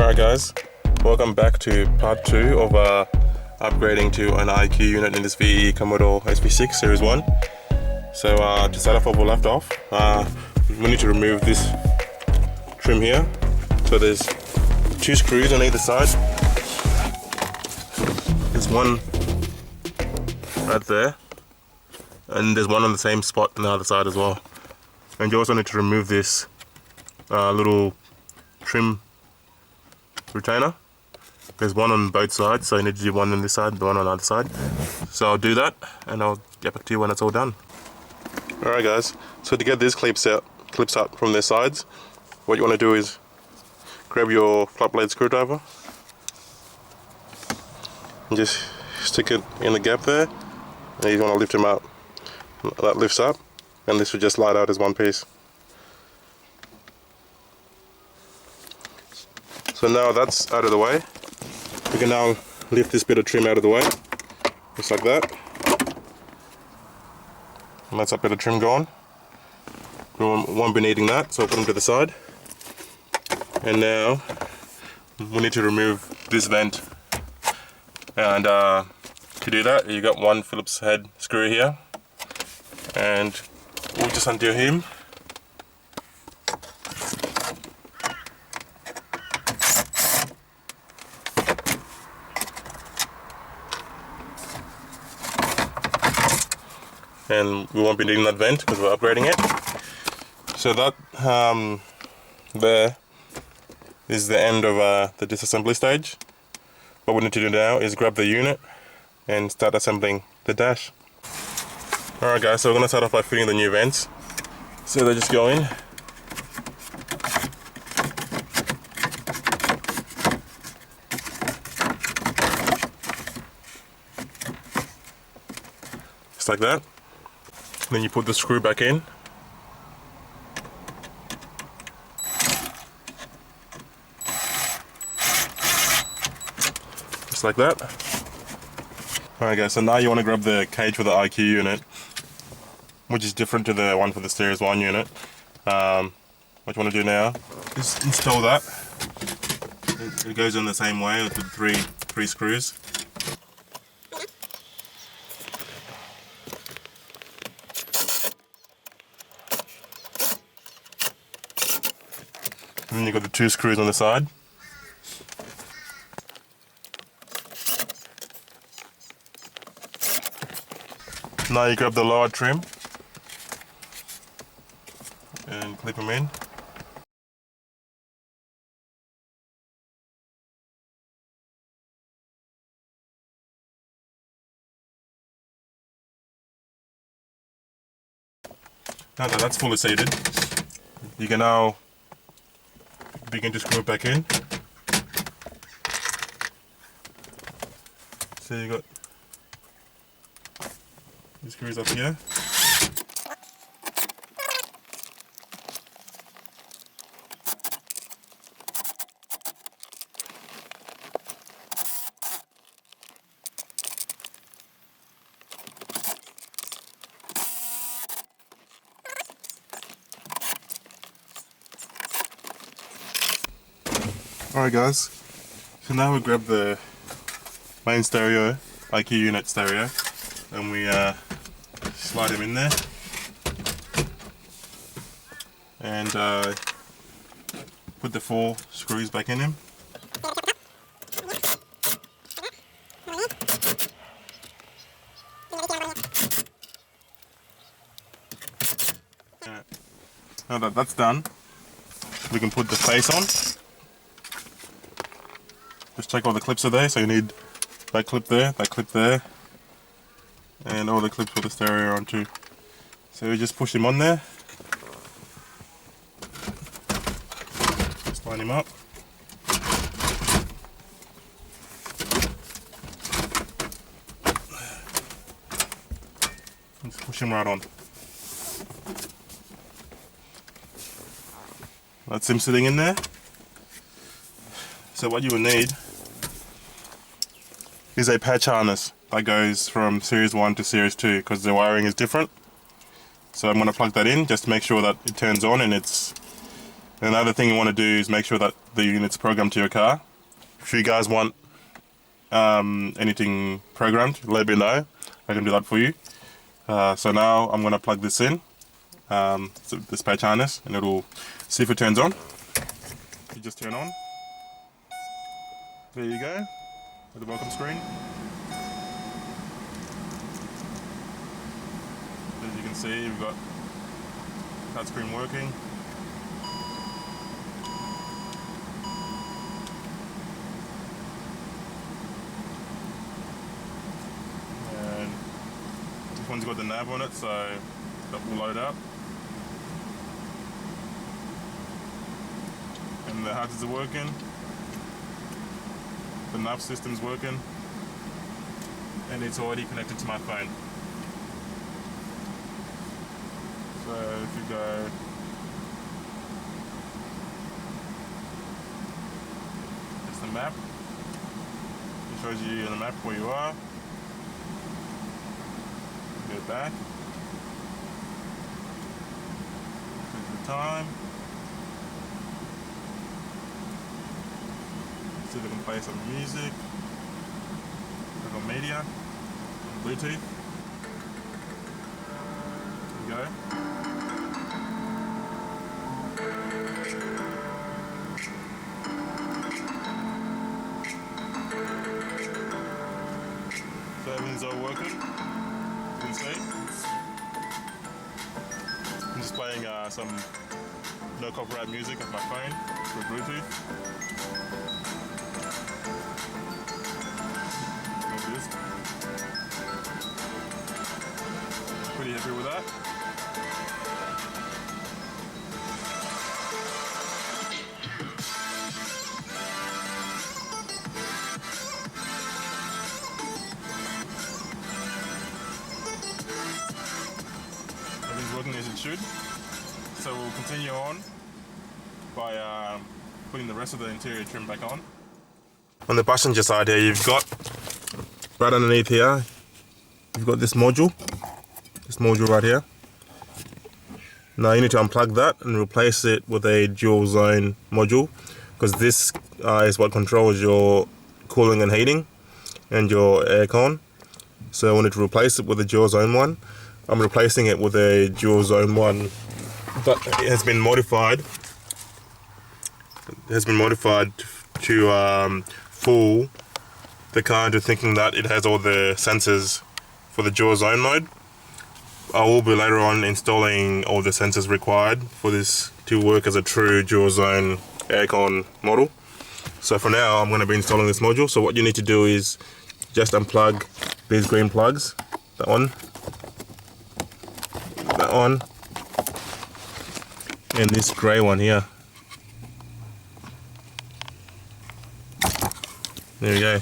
Alright guys, welcome back to part 2 of upgrading to an IQ unit in this VE Commodore SV6 Series 1. So to start off where we left off, we need to remove this trim here. So there's 2 screws on either side. There's one right there, and there's one on the same spot on the other side as well. And you also need to remove this little trim retainer. There's one on both sides, so you need to do one on this side, the one on the other side. So I'll do that and I'll get back to you when it's all done. Alright guys, so to get these clips out from their sides, what you want to do is grab your flat blade screwdriver and just stick it in the gap there, and you want to lift them up. That lifts up and this will just slide out as one piece. So now that's out of the way, we can now lift this bit of trim out of the way, just like that. And that's that bit of trim gone. We won't be needing that, so I'll put them to the side. And now we need to remove this vent. And to do that, you got one Phillips head screw here, and we'll just undo him. And we won't be needing that vent because we're upgrading it. So that there is the end of the disassembly stage. What we need to do now is grab the unit and start assembling the dash. Alright guys, so we're going to start off by fitting the new vents. So they just go in. Just like that. Then you put the screw back in. Just like that. Alright guys, so now you want to grab the cage for the IQ unit, which is different to the one for the Series 1 unit. What you want to do now is install that. It goes in the same way with the three screws. And then you've got the 2 screws on the side. Now you grab the lower trim and clip them in. Now that that's fully seated, you can now begin to screw it back in. So you got the screws up here. Alright guys, so now we grab the main stereo, IQ unit stereo, and we slide him in there and put the 4 screws back in him. Now that that's done, we can put the face on. Just check all the clips are there, so you need that clip there, and all the clips for the stereo on too. So we just push him on there, just line him up. Just push him right on. That's him sitting in there. So what you will need is a patch harness that goes from Series 1 to Series 2 because the wiring is different. So I'm going to plug that in just to make sure that it turns on and it's And the other thing you want to do is make sure that the unit's programmed to your car. If you guys want anything programmed, let me know. I can do that for you. So now I'm going to plug this in, this patch harness, and it'll see if it turns on. You just turn on. There you go, with the welcome screen. As you can see, we've got touchscreen working. And this one's got the nav on it, so that will load up. And the hazards are working. The nav system's working. And it's already connected to my phone. So if you go, it's the map. It shows you on the map where you are. Go back. Here's the time. See if we can play some music. Click on media, Bluetooth. There you go. So everything's all working, you can see. I'm just playing some no copyright music off my phone through Bluetooth. Pretty happy with that. Everything's working as it should. So we'll continue on by putting the rest of the interior trim back on. On the passenger side here, you've got right underneath here, you've got this module right here. Now you need to unplug that and replace it with a dual zone module, because this is what controls your cooling and heating and your aircon. So I wanted to replace it with a dual zone one. I'm replacing it with a dual zone one that has been modified. It has been modified to fool the car into thinking that it has all the sensors for the dual zone mode. I will be later on installing all the sensors required for this to work as a true dual zone aircon model. So for now I'm going to be installing this module. So what you need to do is just unplug these green plugs, that one, and this grey one here. There we go.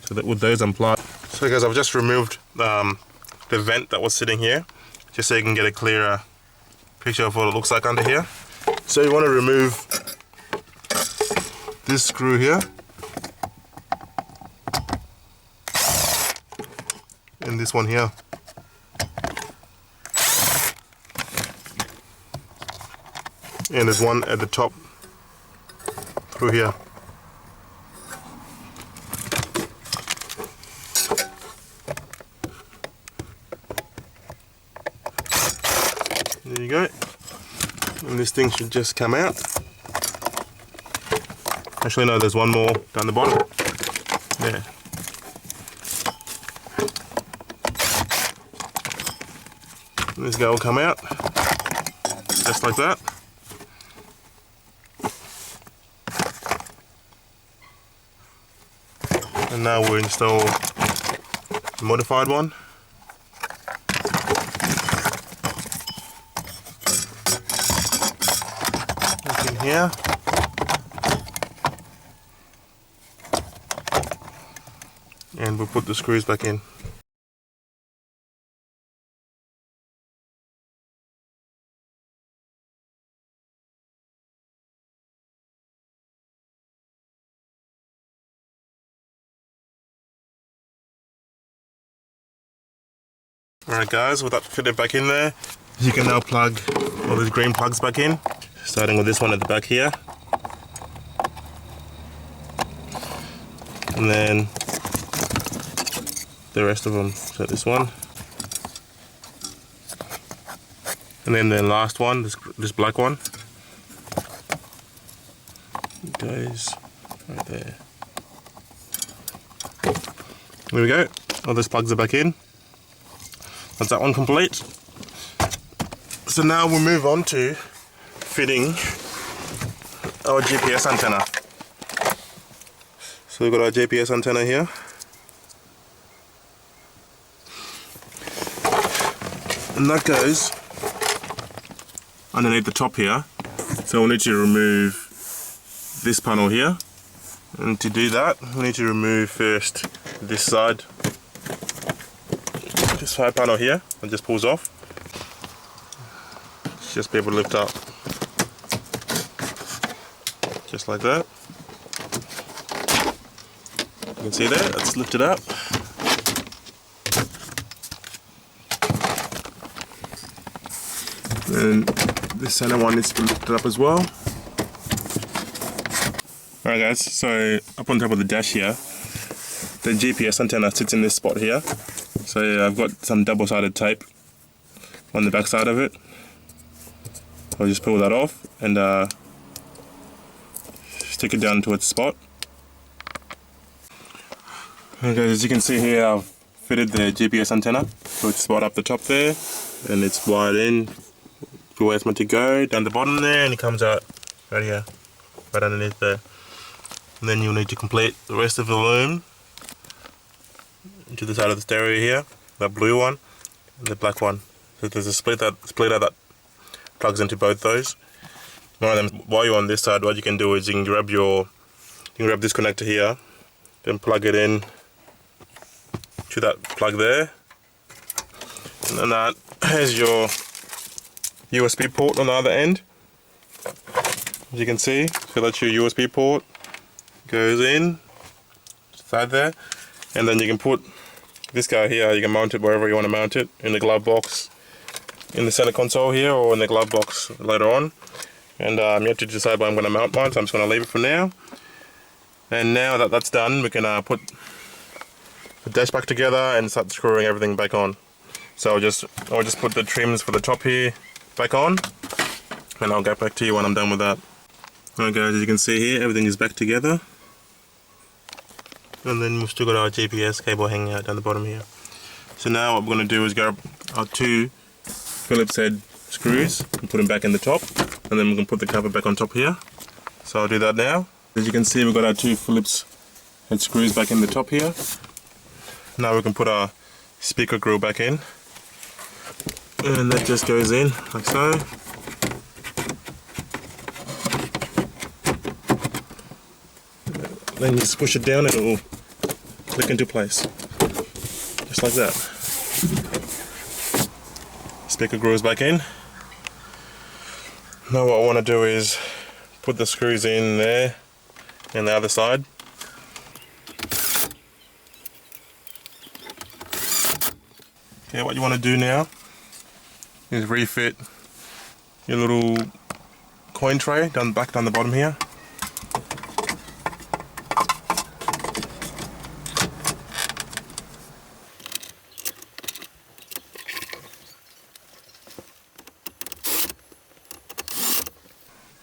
So that with those unplugged. So guys, I've just removed the vent that was sitting here, just so you can get a clearer picture of what it looks like under here. So you want to remove this screw here, and this one here. And there's one at the top through here. There you go. And this thing should just come out. Actually no, there's one more down the bottom. There. And this guy will come out. Just like that. And now we'll install the modified one. Look in here. And we'll put the screws back in. Alright guys, with that fitted back in there, you can now plug all these green plugs back in. starting with this one at the back here, and then the rest of them. So this one, and then the last one, this black one, goes right there. There we go. All those plugs are back in. That's that one complete. So now we'll move on to fitting our GPS antenna. So we've got our GPS antenna here. And that goes underneath the top here. So we'll need to remove this panel here. And to do that, we need to remove first this side panel here. It just pulls off. Just be able to lift up. Just like that. You can see there, let's lift it up. And this center one needs to be lifted up as well. Alright guys, so up on top of the dash here, the GPS antenna sits in this spot here. So I've got some double-sided tape on the back side of it. I'll just pull that off and stick it down to its spot. Okay, as you can see here, I've fitted the GPS antenna to its spot up the top there, and it's wired in for where it's meant to go, down the bottom there, and it comes out right here, right underneath there. And then you'll need to complete the rest of the loom to the side of the stereo here, that blue one and the black one. So there's a splitter that plugs into both those. One of them, while you're on this side, what you can do is you can grab this connector here, then plug it in to that plug there, and then that has your USB port on the other end. As you can see, so that's your USB port, goes in side there, and then you can put this guy here, you can mount it wherever you want to mount it, in the glove box, in the center console here, or in the glove box later on. And you have to decide where I'm going to mount mine, so I'm just going to leave it for now. And now that that's done, we can put the dash back together and start screwing everything back on. So I'll just put the trims for the top here back on, and I'll get back to you when I'm done with that. Alright guys, as you can see here, everything is back together. And then we've still got our GPS cable hanging out down the bottom here. So now what we're going to do is grab our two Phillips head screws and put them back in the top, and then we can put the cover back on top here. So I'll do that now. As you can see, we've got our two Phillips head screws back in the top here. Now we can put our speaker grill back in, and that just goes in like so. Then you just push it down and it will click into place, just like that. Speaker grows back in. Now what I want to do is put the screws in there and the other side. Okay, what you want to do now is refit your little coin tray down the bottom here.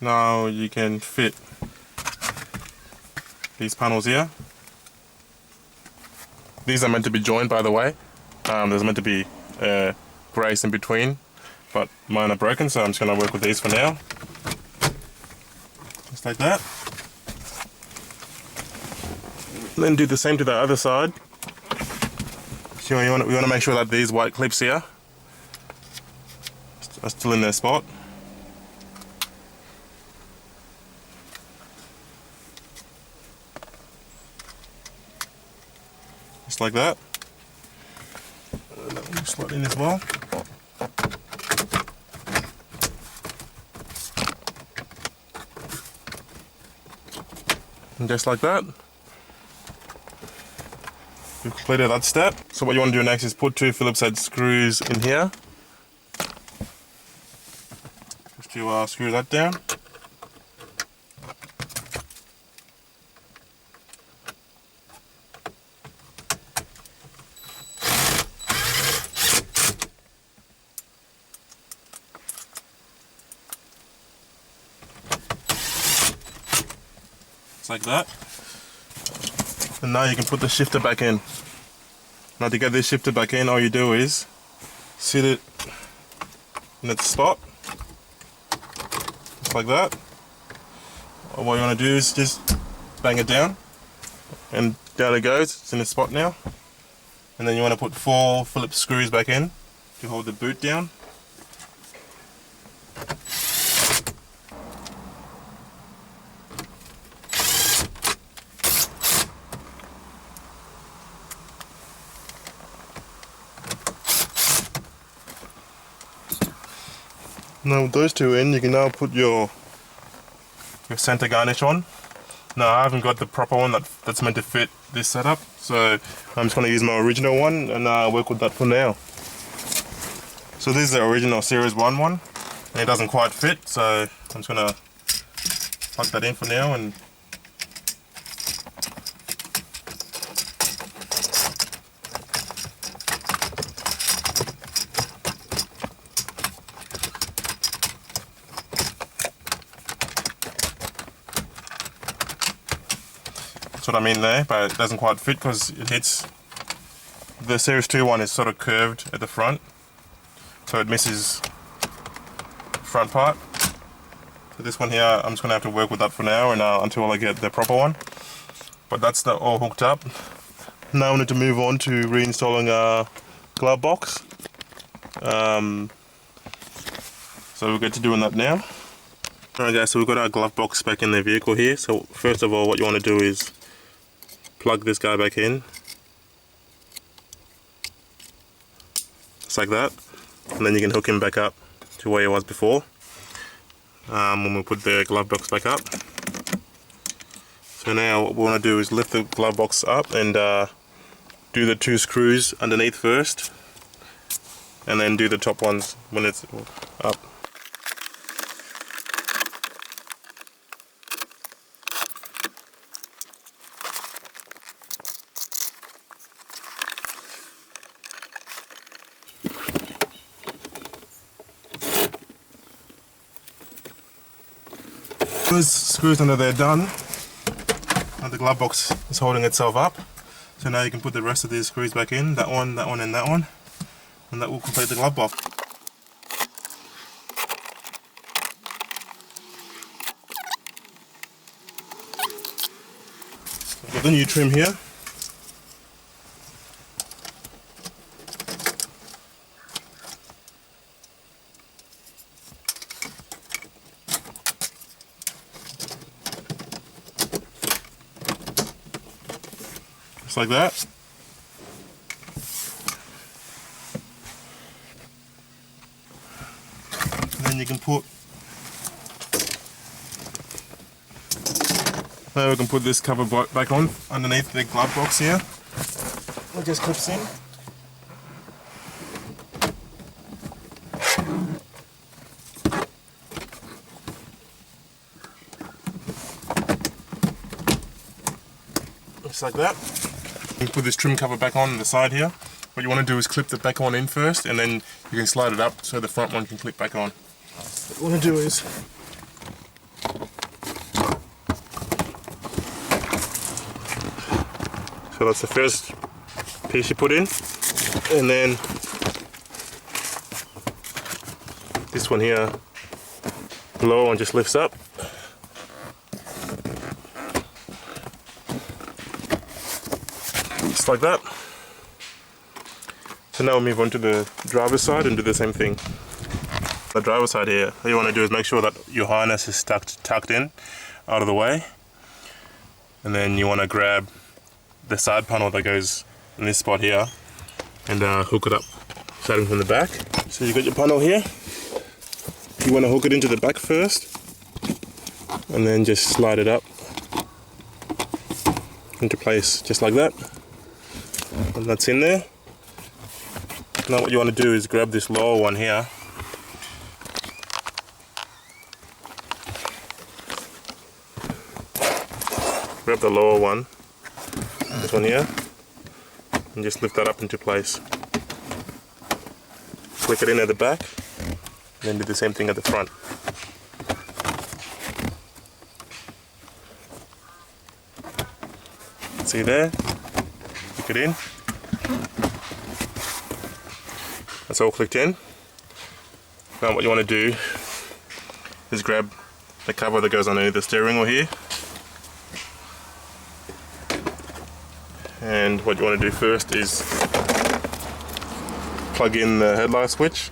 Now you can fit these panels here. These are meant to be joined, by the way. There's meant to be a brace in between, but mine are broken, so I'm just going to work with these for now. Just like that. And then do the same to the other side. So we want to make sure that these white clips here are still in their spot. Just like that. And that will slot in as well. And just like that. We've completed that step. So what you want to do next is put two Phillips head screws in here. Just to screw that down. just like that. And now you can put the shifter back in. Now to get this shifter back in, all you do is sit it in its spot, just like that. What you want to do is just bang it down, and down it goes. It's in its spot now. And then you want to put 4 Phillips screws back in to hold the boot down. Now with those two in, you can now put your center garnish on. Now I haven't got the proper one that's meant to fit this setup, so I'm just going to use my original one and work with that for now. So this is the original Series 1 one, and it doesn't quite fit, so I'm just going to plug that in for now. And that's what I mean there, but it doesn't quite fit because it hits. The Series 2 one is sort of curved at the front, so it misses the front part. So this one here, I'm just going to have to work with that for now, and until I get the proper one. But that's all hooked up. Now I need to move on to reinstalling a glove box. So we'll get to doing that now. Alright guys, so we've got our glove box back in the vehicle here. So first of all, what you want to do is plug this guy back in, just like that, and then you can hook him back up to where he was before when we put the glove box back up. So now what we want to do is lift the glove box up and do the 2 screws underneath first, and then do the top ones when it's up. Those screws under there done, and the glove box is holding itself up. So now you can put the rest of these screws back in, that one, and that one, and that will complete the glove box. I've got the new trim here. Just like that. And then you can put, now we can put this cover back on underneath the glove box here. It just clips in. Just like that. You put this trim cover back on the side here. What you want to do is clip the back one in first, and then you can slide it up so the front one can clip back on. What you want to do is so that's the first piece you put in, and then this one here, the lower one just lifts up. Just like that. So now we'll move on to the driver's side and do the same thing. The driver's side here, what you want to do is make sure that your harness is tucked in, out of the way. And then you want to grab the side panel that goes in this spot here and hook it up, starting from the back. So you've got your panel here. You want to hook it into the back first, and then just slide it up into place, just like that. And that's in there. Now what you want to do is grab this lower one here, grab the lower one, this one here, and just lift that up into place. Click it in at the back, and then do the same thing at the front. see there, click it in. That's all clicked in. Now what you want to do is grab the cover that goes underneath the steering wheel here. And what you want to do first is plug in the headlight switch.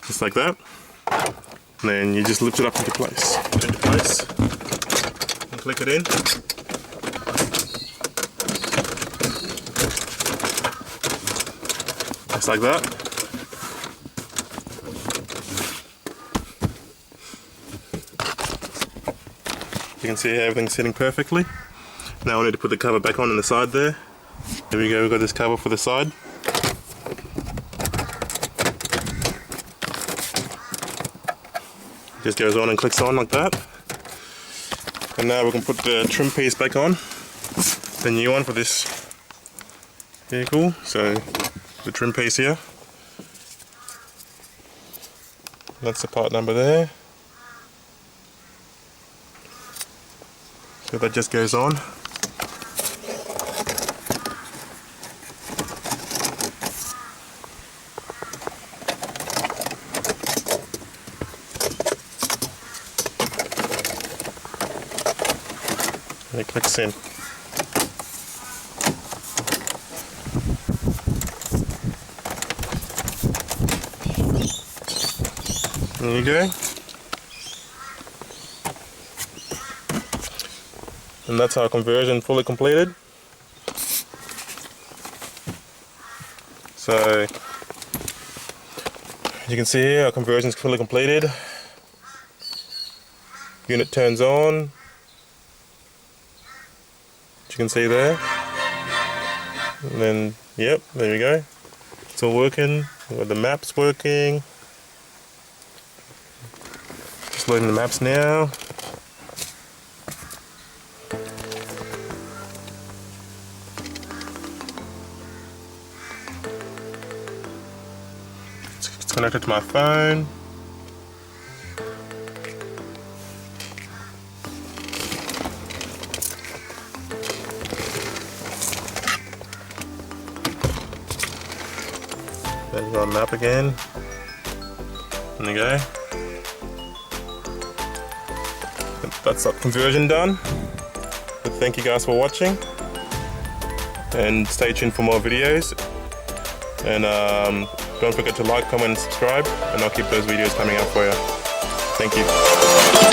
Just like that. And then you just lift it up into place. And click it in. Just like that. You can see everything's sitting perfectly. Now I need to put the cover back on the side there. There we go, we've got this cover for the side. Just goes on and clicks on like that. And now we can put the trim piece back on, the new one for this vehicle. So the trim piece here, that's the part number there. So that just goes on. And it clicks in. There you go. And that's our conversion fully completed. So as you can see here, our conversion is fully completed. Unit turns on. As you can see there. And then, yep, there we go. It's all working. We've got the maps working. Just loading the maps now. It's connected to my phone. There's our map again. There you go. That's that conversion done. But thank you guys for watching. And stay tuned for more videos. And don't forget to like, comment, and subscribe. And I'll keep those videos coming up for you. Thank you.